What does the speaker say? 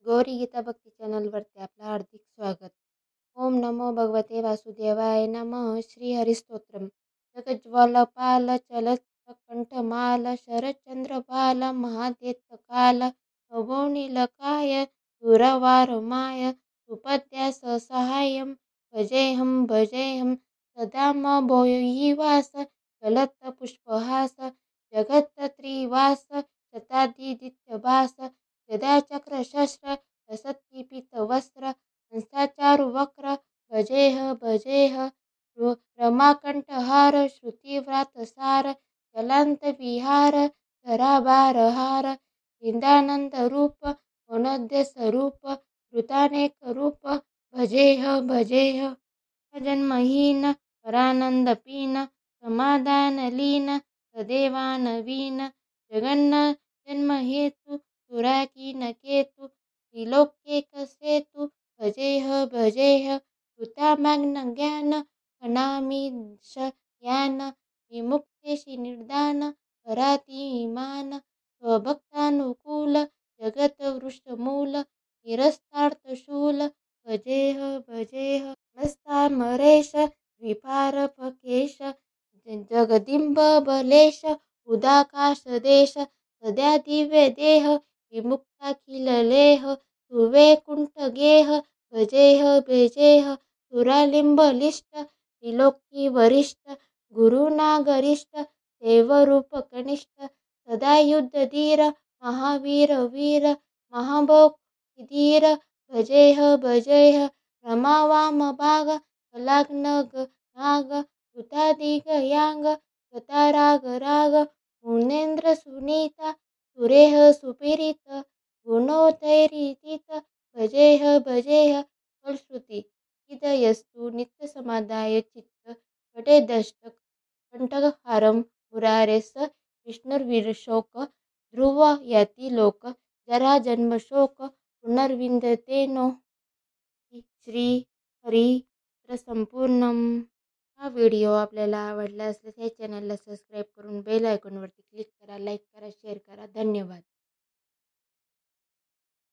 गौरी गीता भक्ती चॅनलवरती आपलं हार्दिक स्वागत. ओम नमो भगवते वासुदेवाय नमः. श्री हरिस्तोत्रम. जगज्ज्वलपाल चलत कंठमाल शरचंद्रपाल महादेतकाल नभोनीलकाय दूरवारमाय सुपद्यास सहाय्यम भजेहं भजेहं सदा भोयिवास चलत पुष्पहास जगत्त्रिवास शतादिदित्यभास गदाचक्र शस्त्र सत्तीपितवस्त्र हंसाचारुवक्र भजेह भजेह रमाकंठहार श्रुतिव्रातसार जलांतविहार धराभारहार विंदानंदरूप मनोद्य स्वरूप कृतानेकरूप भजेह भजेह जन्महीन परानंदपीन समाधानलीन सदेवानवीन जगन्न जन्महेतु सुराकीन केतु त्रिलोक्येकसेतु भजेह भजेह कृतामग्न ज्ञान अनामीश यान विमुक्तेशी निर्दान करातीमान स्वभक्तानुकूल जगतवृषमूल निरस्तार्थशूल भजेह भजेह मस्तामरेश द्विपारपकेश जगदिंब बलेश उदाकाशदेश सद्या दिव्य देह विमुक्ताखिललेह सुवैकुंठगेह भजेह भजेह सुरालिंबलिष्ट त्रिलोकी वरिष्ठ गुरुनागरिष्ठ देवरूप कनिष्ठ सदा युद्धधीर महावीर वीर महाभोगधीर भजेह भजेह रमावामभाग कलाग्नग नाग कृतादिगयांग गताराग राग मुनेंद्र सुनीता सुरेह सुपीडित गुणोदयरीतीत भजेह भजेह फलश्रुती हृदयस्तु नित्यसमाधाय चित्त कटेदष्टक कंठहारम मुरारेस विष्णुर्वीरशोक ध्रुव याती लोक जरा जन्मशोक पुनर्विंदते नो. श्री हरी संपूर्णम. हा व्हिडिओ आपल्याला आवडला असल्यास या चॅनलला सबस्क्राईब करून बेल आयकॉनवरती क्लिक करा, लाईक करा, शेअर करा. धन्यवाद.